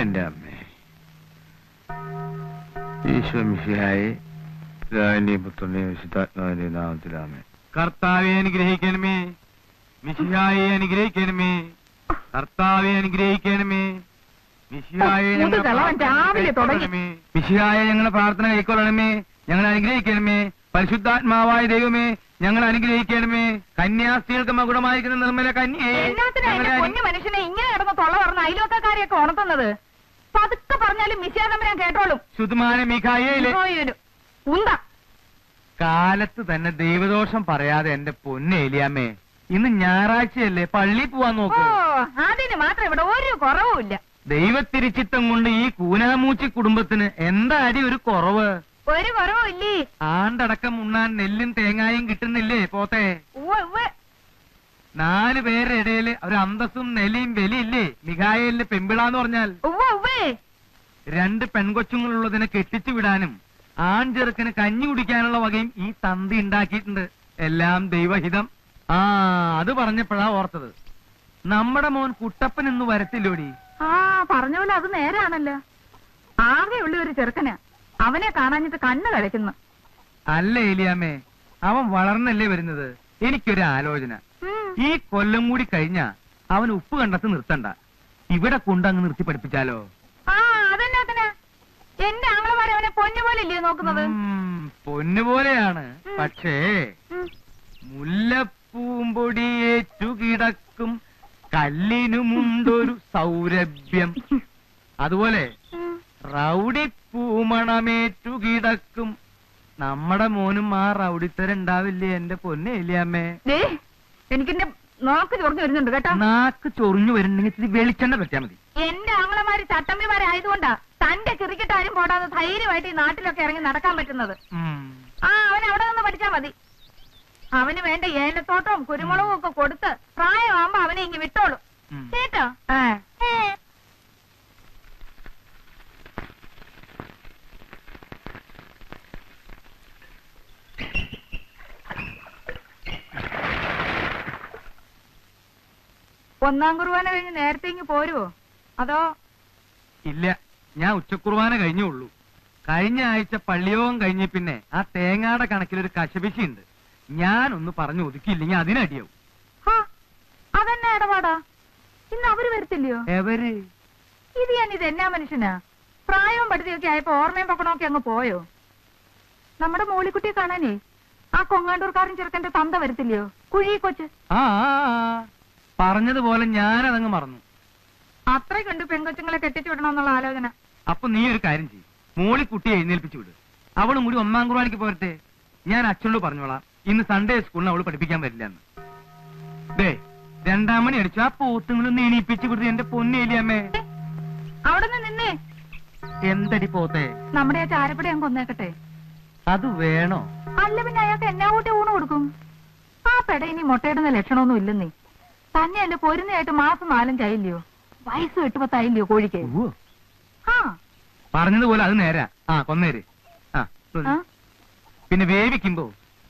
എന്റെ അമ്മേ, ഈശോ മിശിഹായെ പിതാവിന്റെയും പുത്രന്റെയും വിശുദ്ധാത്മാവിന്റെയും നാമത്തിലാമേ. കർത്താവെ അനുഗ്രഹിക്കണമേ, മിശിഹായെ അനുഗ്രഹിക്കണമേ, കർത്താവെ അനുഗ്രഹിക്കണമേ, മിശിഹായെ ഞങ്ങളെ പ്രാർത്ഥന കൈക്കൊള്ളണമേ, ഞങ്ങൾ അനുഗ്രഹിക്കണമേ. പരിശുദ്ധാത്മാവായ ദൈവമേ, ഞങ്ങൾ അനുഗ്രഹിക്കണമേ. കന്യാസ്ത്രീകൾക്ക് മകുടമായിരിക്കുന്ന നിർമ്മല കന്യേ, കുഞ്ഞു മനുഷ്യനെ ഇങ്ങനെ കിടന്ന് തൊള്ള പറഞ്ഞ അയലോക്കാരെയൊക്കെ ഉണർത്തുന്നത് പതുക്കെ പറഞ്ഞാലും മിശിഹാതമ്പുരാൻ കേട്ടോളും. ശുദ്ധമായ മിഖായേലേ, ഉന്ത കാലത്ത് തന്നെ ദൈവദോഷം പറയാതെ എന്റെ പൊന്നേലിയാമ്മേ, ഇന്ന് ഞായറാഴ്ചയല്ലേ, പള്ളി പോവാൻ നോക്കൂ. അതിന് മാത്രം ഇവിടെ ഒരു കുറവുമില്ല. ദൈവത്തിരിച്ചിത്തം കൊണ്ട് ഈ കൂനാമൂച്ചി കുടുംബത്തിന് എന്താ അടി ഒരു കുറവ്? ഒരു കുറവുമില്ലേ? ആണ്ടടക്കം ഉണ്ണാൻ നെല്ലും തേങ്ങായും കിട്ടുന്നില്ലേ പോത്തെ? 4 പേരുടെ ഇടയില് ഒരു അന്തസ്സും നെലിയും വെലിയില്ലേ മിഖായേലിന്റെ പെമ്പിളാന്ന് പറഞ്ഞാൽ? 2 പെൺകൊച്ചുങ്ങളുള്ളതിനെ കെട്ടിച്ചു വിടാനും ആൺചെറുക്കന് കഞ്ഞി കുടിക്കാനുള്ള വകയും ഈ തന്തി ഉണ്ടാക്കിയിട്ടുണ്ട്. എല്ലാം ദൈവഹിതം. അത് പറഞ്ഞപ്പോഴാ ഓർത്തത്, നമ്മുടെ മോൻ കുട്ടപ്പൻ ഇന്ന് വരത്തില്ലോടി. പറഞ്ഞ പോലെ അത് നേരാണല്ലോ. ആകെയുള്ള ഒരു ചെറുക്കനാ, അവനെ കാണാഞ്ഞിട്ട് കണ്ണ് കഴിക്കുന്നു. അല്ല ഏലിയാമ്മേ, അവൻ വളർന്നല്ലേ വരുന്നത്. എനിക്കൊരു ആലോചന, ഈ കൊല്ലം കൂടി കഴിഞ്ഞാ അവൻ ഉപ്പ് കണ്ടത്ത് നിർത്തണ്ട, ഇവിടെ കൊണ്ടങ്ങ് നിർത്തി പഠിപ്പിച്ചാലോ? അതെന്നാ എന്റെ ആങ്ങളമാരെ അവനെ പൊന്നുപോലെ ഇല്ലയോ നോക്കുന്നത്? പൊന്നുപോലെയാണ്, പക്ഷേ മുല്ലപ്പൂമ്പൊടിയേറ്റു കിടക്കും കല്ലിനുമുണ്ടൊരു സൗരഭ്യം, അതുപോലെ റൗഡി പൂമണമേറ്റു കിടക്കും നമ്മുടെ മോനും ആ റൗഡിത്തരുണ്ടാവില്ലേ എന്റെ പൊന്നേലിയാമ്മേ? എനിക്കെന്റെ നാക്ക് ചൊറിഞ്ഞു വരുന്നുണ്ട് കേട്ടോ. നാക്ക് ചൊറിഞ്ഞു വരുന്നുണ്ടെങ്കിൽ വെളിച്ചെണ്ണ പറ്റാ മതി. എന്റെ ആങ്ങളമാര് ചട്ടമ്പിമാരായതുകൊണ്ടാ തന്റെ ചെറുക്കിട്ടാരും പോടാതെ ധൈര്യമായിട്ട് ഈ നാട്ടിലൊക്കെ ഇറങ്ങി നടക്കാൻ പറ്റുന്നത്. അവൻ അവിടെ നിന്ന് പഠിച്ചാ മതി. അവന് വേണ്ട ഏലത്തോട്ടവും കുരുമുളകും ഒക്കെ കൊടുത്ത് പ്രായമാകുമ്പോ അവനെ ഇങ്ങ് വിട്ടോളൂ കേട്ടോ. ഒന്നാം കുർബാന കഴിഞ്ഞ് നേരത്തെ ഇങ്ങ് പോരുവോ അതോ? ഇല്ല, ഞാൻ ഉച്ചക്കുർബാന കഴിഞ്ഞുള്ളൂ. കഴിഞ്ഞ ആഴ്ച പള്ളിയോഗം കഴിഞ്ഞ പിന്നെ ആ തേങ്ങാടെ കണക്കിലൊരു കശപിശയുണ്ട്. ഞാനൊന്ന് പറഞ്ഞു ഒതുക്കിയില്ലെങ്കിൽ അതിനടിയാവും. അതെന്നാ ഇടപാടാ? ഇന്ന് അവര് വരത്തില്ലയോ? എവര്? ഇത് എന്നാ മനുഷ്യനാ? പ്രായവും പഠിത്തമൊക്കെ ആയപ്പോ ഓർമ്മയും പക്കണമൊക്കെ അങ്ങ് പോയോ? നമ്മുടെ മോളിക്കുട്ടിയെ കാണാനേ ആ കൊങ്ങാണ്ടൂർക്കാരൻ ചെറുക്കന്റെ തന്ത വരത്തില്ലയോ, കുഴി കൊച്ച്? പറഞ്ഞതുപോലെ ഞാനതങ്ങ് മറന്നു. അത്രയ്ക്കുണ്ട് പെൺകൊച്ചുങ്ങളെ കെട്ടിച്ചു വിടണമെന്നുള്ള ആലോചന. അപ്പൊ നീ ഒരു കാര്യം ചെയ്യും, മോളിക്കുട്ടിയെ എഴുന്നേൽപ്പിച്ചു വിട്. അവളും കൂടി ഒന്നാം കുർബാനയ്ക്ക് പോരട്ടെ. ഞാൻ അച്ഛനോട് പറഞ്ഞോളാം, ഇന്ന് സൺഡേ സ്കൂളിന് അവള് പഠിപ്പിക്കാൻ പറ്റില്ല എന്ന്. ദേ 2 മണി അടിച്ചു, ആ പോത്തുങ്ങളൊന്ന് എണീപ്പിച്ചു വിടുന്നത് എന്റെ പൊന്നേലിയമ്മേ. അവിടെ നിന്നേ. എന്തടി പോത്തെ? നമ്മുടെ ആ ചാരപ്പടി ഞാൻ കൊന്നേക്കട്ടെ. അത് വേണോ? അല്ല പിന്നെ അയാൾക്ക് എന്നാ കൂട്ടി ഊണ് കൊടുക്കും? ആ പെട ഇനി മുട്ടയിടുന്ന ലക്ഷണമൊന്നും ഇല്ലെന്നേ. തന്നെ എന്റെ പൊരുന്നയായിട്ട് മാസം 4-5 ആയില്ലയോ, വയസ്സ് 8-10 ആയില്ലയോ കോഴിക്ക്? പറഞ്ഞതുപോലെ അത് നേരാ. കൊന്നേര്. പിന്നെ വേവിക്കുമ്പോ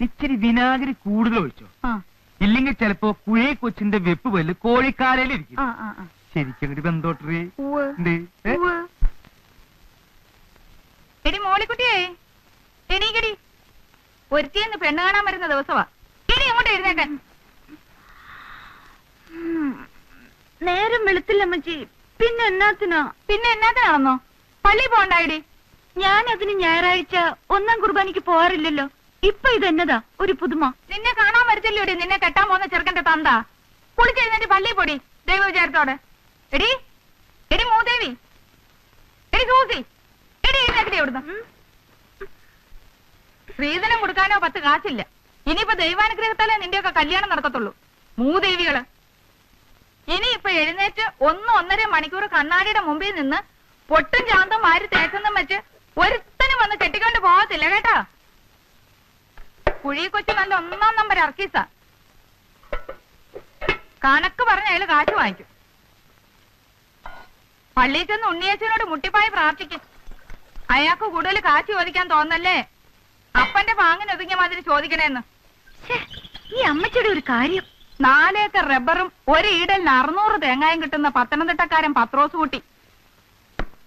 ഇച്ചിരി വിനാഗിരി കൂടുതൽ ഒഴിച്ചോ, ഇല്ലെങ്കിൽ ചിലപ്പോ കുഴി കൊച്ചിന്റെ വെപ്പ് പല്ല് കോഴിക്കാരയിലിരിക്കും. ശരിക്കും ബന്ധോട്ടറി. എടി മോളിക്കുട്ടിയേ, എണീക്കടി. ഒരുത്തിയെന്ന് പെണ്ണ് കാണാൻ വരുന്ന ദിവസമാ. എടി അങ്ങോട്ട് എഴുന്നേക്കാൻ. നേരം വെളുത്തില്ലമ്മച്ചി. പിന്നെ എന്നാത്തിനാണെന്നോ? പള്ളി പോണ്ടായിടി. ഞാനതിന് ഞായറാഴ്ച ഒന്നാം കുർബാനയ്ക്ക് പോവാറില്ലല്ലോ. ഇപ്പൊ ഇതെന്നതാ ഒരു പുതുമ? നിന്നെ കാണാൻ വരത്തില്ലോടി നിന്നെ കെട്ടാൻ പോകുന്ന ചെറുക്കന്റെ തന്ത. കുളിച്ചെഴുന്നേറ്റ് പള്ളി പൊടി ദൈവ വിചാരത്തോടെ. എടി എടി മൂദേവി, എടി സൂസി, എടി എഴുന്നേക്കടി അവിടുന്ന്. സ്ത്രീധനം കൊടുക്കാനോ 10 കാശില്ല. ഇനിയിപ്പോ ദൈവാനുഗ്രഹത്താലേ നിന്റെയൊക്കെ കല്യാണം നടക്കത്തുള്ളൂ. മൂദേവികള് ഇനിയിപ്പൊ എഴുന്നേറ്റ് 1-1.5 മണിക്കൂർ കണ്ണാടിയുടെ മുമ്പിൽ നിന്ന് പൊട്ടും ചാന്തും വാരി തേച്ചെന്നും വെച്ച് ഒരുത്തനും വന്ന് കെട്ടിക്കൊണ്ട് പോകത്തില്ല കേട്ടോ. കുഴി കൊച്ചു നല്ല 1-ാം നമ്പർ അർക്കീസ. കണക്ക് പറഞ്ഞ അയാള് കാശ് വാങ്ങിക്കും. പള്ളിയിൽ ചെന്ന് ഉണ്ണിയേച്ചനോട് മുട്ടിപ്പായി പ്രാർത്ഥിക്കും. അയാൾക്ക് കൂടുതൽ കാശ് ചോദിക്കാൻ തോന്നല്ലേ, അപ്പന്റെ പാങ്ങിന് ഒതുങ്ങിയ മാതിരി ചോദിക്കണേന്ന്. ഈ അമ്മച്ചിയുടെ ഒരു കാര്യം. 4 ഏക്കർ റബ്ബറും 1 ഈടലിന് 600 തേങ്ങായും കിട്ടുന്ന പത്തനംതിട്ടക്കാരൻ പത്രോസ് കുട്ടി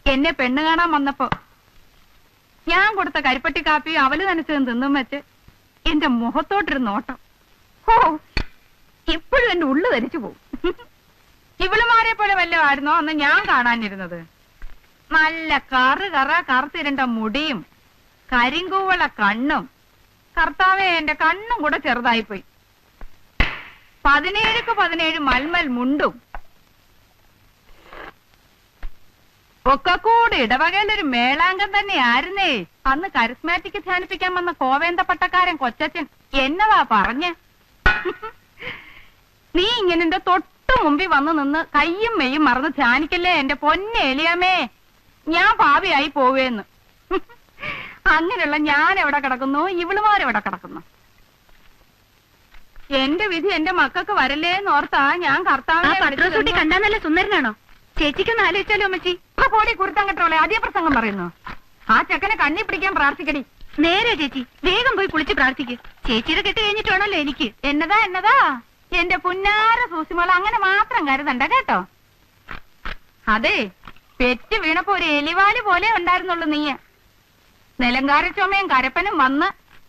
എന്നെ പെണ്ണ് കാണാൻ വന്നപ്പോ ഞാൻ കൊടുത്ത കരിപ്പട്ടി കാപ്പി അവല് നനച്ചതും തിന്നും വെച്ച് എന്റെ മുഖത്തോട്ടൊരു നോട്ടം. ഓ, ഇപ്പോഴും എന്റെ ഉള്ളു ധരിച്ചു പോവും. ഇവളുമാരെ പോലെ വല്ലതും ആയിരുന്നോ അന്ന് ഞാൻ കാണാനിരുന്നത്? നല്ല കറുത്തിരണ്ട മുടിയും കരിങ്കൂവള കണ്ണും. കർത്താവേ, എന്റെ കണ്ണും കൂടെ ചെറുതായിപ്പോയി. 17ക്ക് 17 മൽമൽ മുണ്ടും ഒക്കെ കൂടെ ഇടവകയിലൊരു മേളാങ്കം തന്നെയായിരുന്നേ. അന്ന് കരിസ്മാറ്റിക് ധ്യാനിപ്പിക്കാൻ വന്ന കോവേന്ത പട്ടക്കാരൻ കൊച്ചച്ചൻ എന്നതാ പറഞ്ഞ്? നീ ഇങ്ങനെ എന്റെ തൊട്ടു മുമ്പിൽ വന്നു നിന്ന് കയ്യും മെയ്യും മറന്ന് ധ്യാനിക്കല്ലേ എന്റെ പൊന്നെ എലിയാമേ, ഞാൻ പാപിയായി പോവേന്ന്. അങ്ങനെയുള്ള ഞാൻ എവിടെ കിടക്കുന്നു, ഇവളുമാരെവിടെ കിടക്കുന്നു? എന്റെ വിധി എന്റെ മക്കൾക്ക് വരല്ലേന്ന് ഓർത്താ ഞാൻ കർത്താവിനെ കണ്ടാ നല്ല സുന്ദരനാണോ? ചേച്ചിക്കൊന്ന് ആലോചിച്ചാലോ അമ്മച്ചി? പോടി കുരുത്തം കെട്ടോളെ അതേ പ്രസംഗം പറയുന്നു. ആ ചെക്കനെ കണ്ണി പിടിക്കാൻ പ്രാർത്ഥിക്കടി. നേരെ ചേച്ചി, വേഗം പോയി കുളിച്ച് പ്രാർത്ഥിക്ക്. ചേച്ചിയുടെ കെട്ട് കഴിഞ്ഞിട്ടാണല്ലോ എനിക്ക്. എന്നതാ എന്റെ പുന്നാര സൂസിമോൾ, അങ്ങനെ മാത്രം കരുതണ്ട കേട്ടോ. അതെ, പെറ്റ് വീണപ്പോ ഒരു എലിവാല് പോലെ ഉണ്ടായിരുന്നുള്ളൂ നീ. നിലങ്കാര ചുമയും കരപ്പനും വന്ന്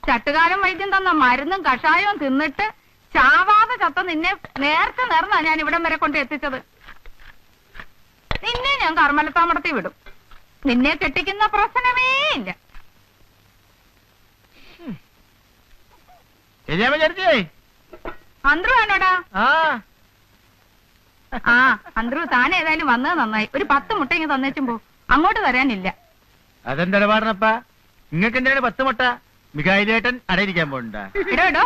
ചട്ടുകാലം വൈദ്യം തന്ന മരുന്നും കഷായവും തിന്നിട്ട് ചാവാതെ ചത്ത നിന്നെ നേർന്നാ ഞാൻ ഇവിടം വരെ കൊണ്ട് എത്തിച്ചത്. നിന്നെ ഞാൻ കർമ്മലത്താമടത്തി വിടും. നിന്നെ കെട്ടിക്കുന്ന പ്രശ്നമേ ഇല്ല. അന്ത്രു ആണോടാ? ആ, അന്ത്രു താൻ ഏതായാലും വന്നത് നന്നായി. ഒരു 10 മുട്ട ഇങ്ങ് തന്നേച്ചും പോ. അങ്ങോട്ട് തരാനില്ല. അതെന്താ പാടണപ്പാ? നിങ്ങൾക്ക് എന്താണ് 10 മുട്ട? മികായിലേട്ടൻ അടയിരിക്കാൻ പോണ്ട. ഇടോ,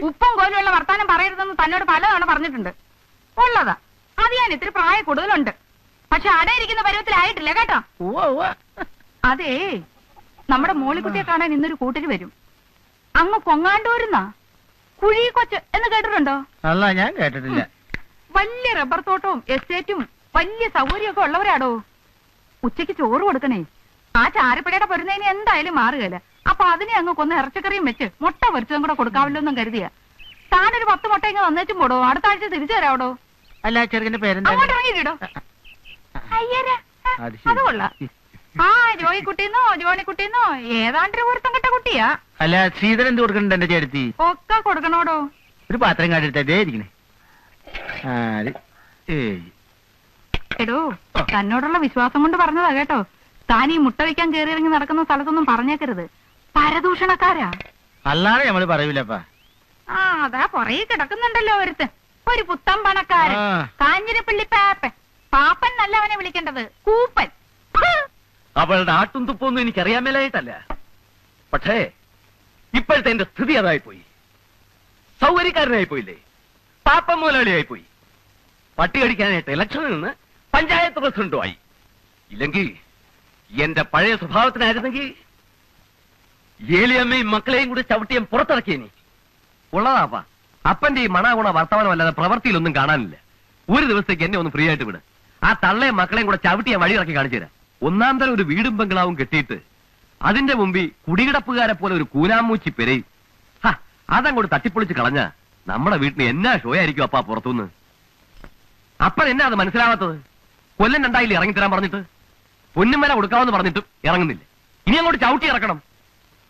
ഉപ്പും കോലുമുള്ള വർത്താനം പറയരുതെന്ന് തന്നോട് പലതവണ പറഞ്ഞിട്ടുണ്ട്. ഉള്ളതാ, അത് ഞാൻ ഇത്തിരി പ്രായ കൂടുതലുണ്ട്. പക്ഷെ അടയിരിക്കുന്ന പരുവത്തിലായിട്ടില്ല കേട്ടോ. അതേ, നമ്മുടെ മോളിക്കുട്ടിയെ കാണാൻ ഇന്നൊരു കൂട്ടര് വരും. അങ്ങ് കൊങ്ങാണ്ടൂരുന്നാ. കുഴി കൊച്ച് എന്ന് കേട്ടിട്ടുണ്ടോ? അല്ല, ഞാൻ കേട്ടിട്ടില്ല. വലിയ റബ്ബർ തോട്ടവും എസ്റ്റേറ്റും വലിയ സൗകര്യമൊക്കെ ഉള്ളവരാടോ. ഉച്ചയ്ക്ക് ചോറ് കൊടുക്കണേ. ആ ചാരപ്പടയുടെ പൊരുന്നതിന് എന്തായാലും മാറുകയില്ല. അപ്പൊ അതിനെ അങ്ങ് കൊന്ന് ഇറച്ചിക്കറിയും വെച്ച് മുട്ട പൊരിച്ചതും കൂടെ കൊടുക്കാവല്ലോ എന്നും കരുതിയ. താനൊരു 10 മുട്ട ഇങ്ങ് വന്നേച്ചും പോടോ. അടുത്ത ആഴ്ച തിരിച്ചു തരാവടോ. അല്ല, ചെറുക്കന്റെ പേരെന്താ? അങ്ങോട്ട് ഇറങ്ങിയിട്ടോ. അയ്യരാ, അത് കൊള്ളാം. ആ, ജോയിക്കുട്ടിന്നോ ജോണിക്കുട്ടിന്നോ ഏതാണ്ടൊരു ഒരുത്തം കെട്ട കുട്ടിയാ. അല്ല, ശ്രീധരൻ എന്ത് കൊടുക്കണ്ട എന്റെ ചേർത്തി? ഒക്കെ കൊടുക്കണോടോ. ഒരു പാത്രം കാട്ടിട്ടേ ഇരിക്കണേ. എടോ, തന്നോടുള്ള വിശ്വാസം കൊണ്ട് പറഞ്ഞതാ കേട്ടോ. താൻ ഈ മുട്ട വയ്ക്കാൻ കയറി ഇറങ്ങി നടക്കുന്ന സ്ഥലത്തൊന്നും പറഞ്ഞേക്കരുത്. പരദൂഷണക്കാരാ. അല്ലാതെ നമ്മള് പറയൂലപ്പാ. ആ, അതാ പുറകെ കിടക്കുന്നുണ്ടല്ലോ ഒരുത്തൻ. ഒരു പുത്തൻ പണക്കാരൻ. കാഞ്ഞിരപ്പള്ളി പാപ്പൻ. പാപ്പൻ നല്ല അവനെ വിളിക്കേണ്ടത്, കൂപ്പൻ. അവളുടെ ആട്ടും തുപ്പൊന്നും എനിക്കറിയാൻ മേലായിട്ടല്ല. പക്ഷേ ഇപ്പോഴത്തെ എന്റെ സ്ഥിതി അതായിപ്പോയി. സൗകര്യക്കാരനായി പോയില്ലേ, പാപ്പൻ മുതലാളിയായി പോയി. പട്ടി കടിക്കാനായിട്ട് ഇലക്ഷനിൽ നിന്ന് പഞ്ചായത്ത് പ്രസിഡന്റുമായി. ഇല്ലെങ്കിൽ എന്റെ പഴയ സ്വഭാവത്തിനായിരുന്നെങ്കിൽ ഏലിയമ്മയും മക്കളെയും കൂടി ചവിട്ടിയും പുറത്തിറക്കിയേനി. ഉള്ളതാപ്പാ, അപ്പന്റെ ഈ മണാഗുണ വർത്തമാനമല്ലാതെ പ്രവൃത്തിയിലൊന്നും കാണാനില്ല. ഒരു ദിവസത്തേക്ക് എന്നെ ഒന്ന് ഫ്രീ ആയിട്ട് വിട്. ആ തള്ളയും മക്കളെയും കൂടെ ചവിട്ടിയെ വഴി ഇറക്കി കാണിച്ചു തരാം. ഒന്നാം തരം ഒരു വീടും ബംഗ്ലാവും കെട്ടിയിട്ട് അതിന്റെ മുമ്പിൽ കുടികിടപ്പുകാരെ പോലെ ഒരു കൂനാമൂച്ചി പെരയും. അതങ്ങോട്ട് തട്ടിപ്പൊളിച്ച് കളഞ്ഞ നമ്മുടെ വീട്ടിന് എന്നാ ഷോ ആയിരിക്കും അപ്പാ പുറത്തുനിന്ന്. അപ്പൻ എന്നാ അത് മനസ്സിലാവാത്തത്? കൊല്ലം 2 ഇറങ്ങിത്തരാൻ പറഞ്ഞിട്ട് പൊന്നും വില കൊടുക്കാമെന്ന് പറഞ്ഞിട്ടും ഇറങ്ങുന്നില്ല. ഇനി അങ്ങോട്ട് ചവിട്ടി ഇറക്കണം.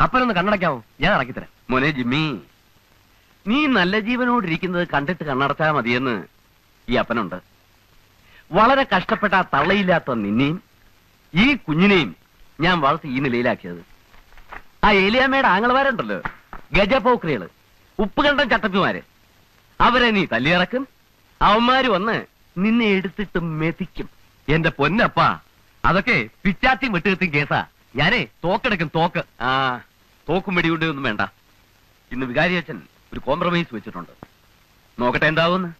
അപ്പനൊന്ന് കണ്ണടയ്ക്കാമോ? ഞാൻ ഇറക്കിത്തരാം. മോനെ ജിമ്മി, നീ നല്ല ജീവനോടിരിക്കുന്നത് കണ്ടിട്ട് കണ്ണടച്ചാൽ മതിയെന്ന് ഈ അപ്പനുണ്ട്. വളരെ കഷ്ടപ്പെട്ട ആ തള്ളയില്ലാത്ത നിന്നെയും ഈ കുഞ്ഞിനെയും ഞാൻ വളർത്തി ഈ നിലയിലാക്കിയത്. ആ ഏലിയാമ്മയുടെ ആങ്ങളമാരുണ്ടല്ലോ, ഗജപോക്രികള്, ഉപ്പുകണ്ടം ചട്ടപ്പിമാര്, അവരെ നീ തല്ലിയിറക്കും. അവന്മാര് വന്ന് നിന്നെ എടുത്തിട്ട് മെതിക്കും. എന്റെ പൊന്നപ്പാ, അതൊക്കെ പിച്ചാത്തിയും വെട്ടുകത്തിയും കേസാ. ഞാനേ തോക്കെടുക്കും, തോക്ക്. ആ, തോക്കും വെടിയുണ്ടൊന്നും വേണ്ട. ഇന്ന് വികാരി അച്ഛൻ ഒരു കോംപ്രമൈസ് വെച്ചിട്ടുണ്ട്. നോക്കട്ടെ എന്താവുന്നു.